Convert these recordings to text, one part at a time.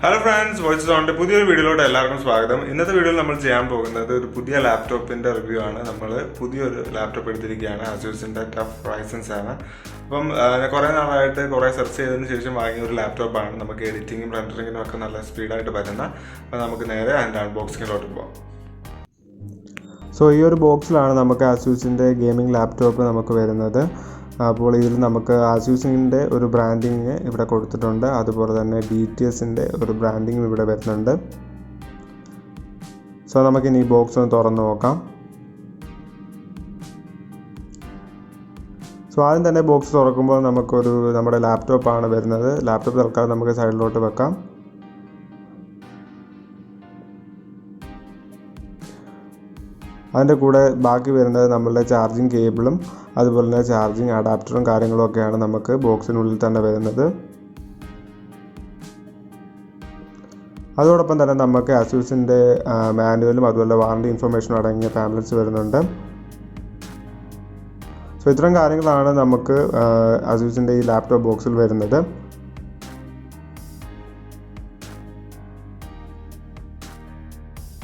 Hello friends, voice ഓണിന്റെ പുതിയൊരു വീഡിയോയിലോട്ട് എല്ലാവർക്കും സ്വാഗതം. ഇന്നത്തെ വീഡിയോയിൽ നമ്മൾ ചെയ്യാൻ പോകുന്നത് ഒരു പുതിയ ലാപ്ടോപ്പിന്റെ റിവ്യൂ ആണ്. നമ്മൾ പുതിയൊരു ലാപ്ടോപ്പ് എടുത്തിരിക്കുകയാണ്, ASUSന്റെ ടഫ് Ryzen 7. അപ്പം കുറേ നാളായിട്ട് കുറേ സെർച്ച് ചെയ്തതിന് ശേഷം വാങ്ങിയ ഒരു ലാപ്ടോപ്പാണ്. നമുക്ക് എഡിറ്റിങ്ങും റെൻഡറിങ്ങിനും ഒക്കെ നല്ല സ്പീഡായിട്ട് പറ്റുന്ന. അപ്പോൾ നമുക്ക് നേരെ അതിൻ്റെ അൺബോക്സിങ്ങിലോട്ട് പോകാം. സോ ഈ ഒരു ബോക്സിലാണ് നമുക്ക് ASUSന്റെ ഗെയിമിംഗ് ലാപ്ടോപ്പ് നമുക്ക് വരുന്നത്. അപ്പോൾ ഇതിൽ നമുക്ക് ASUSന്റെ ഒരു ബ്രാൻഡിങ് ഇവിടെ കൊടുത്തിട്ടുണ്ട്, അതുപോലെ തന്നെ DTSന്റെ ഒരു ബ്രാൻഡിങ്ങും ഇവിടെ വരുന്നുണ്ട്. സോ നമുക്കിനി ഈ ബോക്സ് ഒന്ന് തുറന്ന് നോക്കാം. സോ ആദ്യം തന്നെ ബോക്സ് തുറക്കുമ്പോൾ നമ്മുടെ ലാപ്ടോപ്പാണ് വരുന്നത്. ലാപ്ടോപ്പ് തൽക്കാലം നമുക്ക് സൈഡിലോട്ട് വെക്കാം. അതിൻ്റെ കൂടെ ബാക്കി വരുന്നത് നമ്മളുടെ ചാർജിങ് കേബിളും അതുപോലെ തന്നെ ചാർജിങ് അഡാപ്റ്ററും കാര്യങ്ങളും ഒക്കെയാണ് നമുക്ക് ബോക്സിനുള്ളിൽ തന്നെ വരുന്നത്. അതോടൊപ്പം തന്നെ നമുക്ക് ASUSന്റെ മാനുവലും അതുപോലെ വാറണ്ടി ഇൻഫർമേഷനും അടങ്ങിയ പാംപ്ലെറ്റ്സ് വരുന്നുണ്ട്. സോ ഇത്തരം കാര്യങ്ങളാണ് നമുക്ക് ASUSന്റെ ഈ ലാപ്ടോപ്പ് ബോക്സിൽ വരുന്നത്.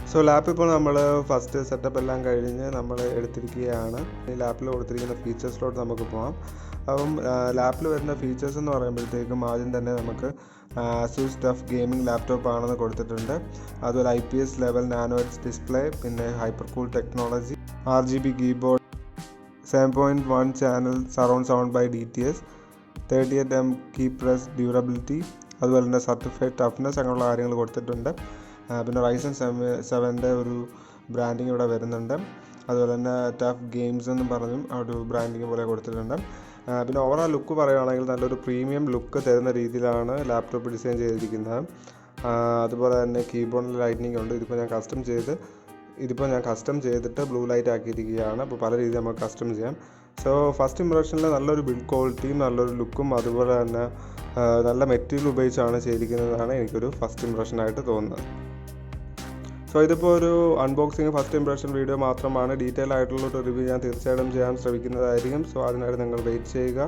സോ ലാപ്പ് ഇപ്പോൾ നമ്മൾ ഫസ്റ്റ് സെറ്റപ്പ് എല്ലാം കഴിഞ്ഞ് നമ്മൾ എടുത്തിരിക്കുകയാണ്. ഈ ലാപ്പിൽ കൊടുത്തിരിക്കുന്ന ഫീച്ചേഴ്സിലോട്ട് നമുക്ക് പോകാം. അപ്പം ലാപ്പിൽ വരുന്ന ഫീച്ചേഴ്സ് എന്ന് പറയുമ്പോഴത്തേക്കും ആദ്യം തന്നെ നമുക്ക് ASUS TUF ഗെയിമിംഗ് ലാപ്ടോപ്പ് ആണെന്ന് കൊടുത്തിട്ടുണ്ട്. അതുപോലെ IPS level nano hertz display, പിന്നെ hyper cool technology, RGB keyboard, 7.1 channel surround sound by DTS, 38mm key press durability, അതുപോലെ തന്നെ സർട്ടിഫൈഡ് ടഫ്നെസ് അങ്ങനെയുള്ള കാര്യങ്ങൾ കൊടുത്തിട്ടുണ്ട്. പിന്നെ Ryzen 7ൻ്റെ ഒരു ബ്രാൻഡിങ് ഇവിടെ വരുന്നുണ്ട്. അതുപോലെ തന്നെ ടഫ് ഗെയിംസ് എന്നും പറഞ്ഞും ഒരു ബ്രാൻഡിങ് പോലെ കൊടുത്തിട്ടുണ്ട്. പിന്നെ ഓവറോൾ ലുക്ക് പറയുകയാണെങ്കിൽ നല്ലൊരു പ്രീമിയം ലുക്ക് തരുന്ന രീതിയിലാണ് ലാപ്ടോപ്പ് ഡിസൈൻ ചെയ്തിരിക്കുന്നത്. അതുപോലെ തന്നെ കീബോർഡിൽ ലൈറ്റ്നിങ് ഉണ്ട്. ഇതിപ്പോൾ ഞാൻ കസ്റ്റം ചെയ്തിട്ട് ബ്ലൂ ലൈറ്റ് ആക്കിയിരിക്കുകയാണ്. അപ്പോൾ പല രീതിയിൽ നമുക്ക് കസ്റ്റം ചെയ്യാം. സോ ഫസ്റ്റ് ഇംപ്രഷനിൽ നല്ലൊരു ബിൽഡ് ക്വാളിറ്റിയും നല്ലൊരു ലുക്കും അതുപോലെ തന്നെ നല്ല മെറ്റീരിയൽ ഉപയോഗിച്ചാണ് ചെയ്തിരിക്കുന്നതാണ് എനിക്കൊരു ഫസ്റ്റ് ഇംപ്രഷനായിട്ട് തോന്നുന്നത്. സോ ഇതിപ്പോൾ ഒരു അൺബോക്സിങ് ഫസ്റ്റ് ഇംപ്രഷൻ വീഡിയോ മാത്രമാണ്. ഡീറ്റെയിൽ ആയിട്ടുള്ള ഒരു റിവ്യൂ ഞാൻ തീർച്ചയായിട്ടും ചെയ്യാൻ ശ്രമിക്കുന്നതായിരിക്കും. സോ അതിനായിട്ട് നിങ്ങൾ വെയിറ്റ് ചെയ്യുക.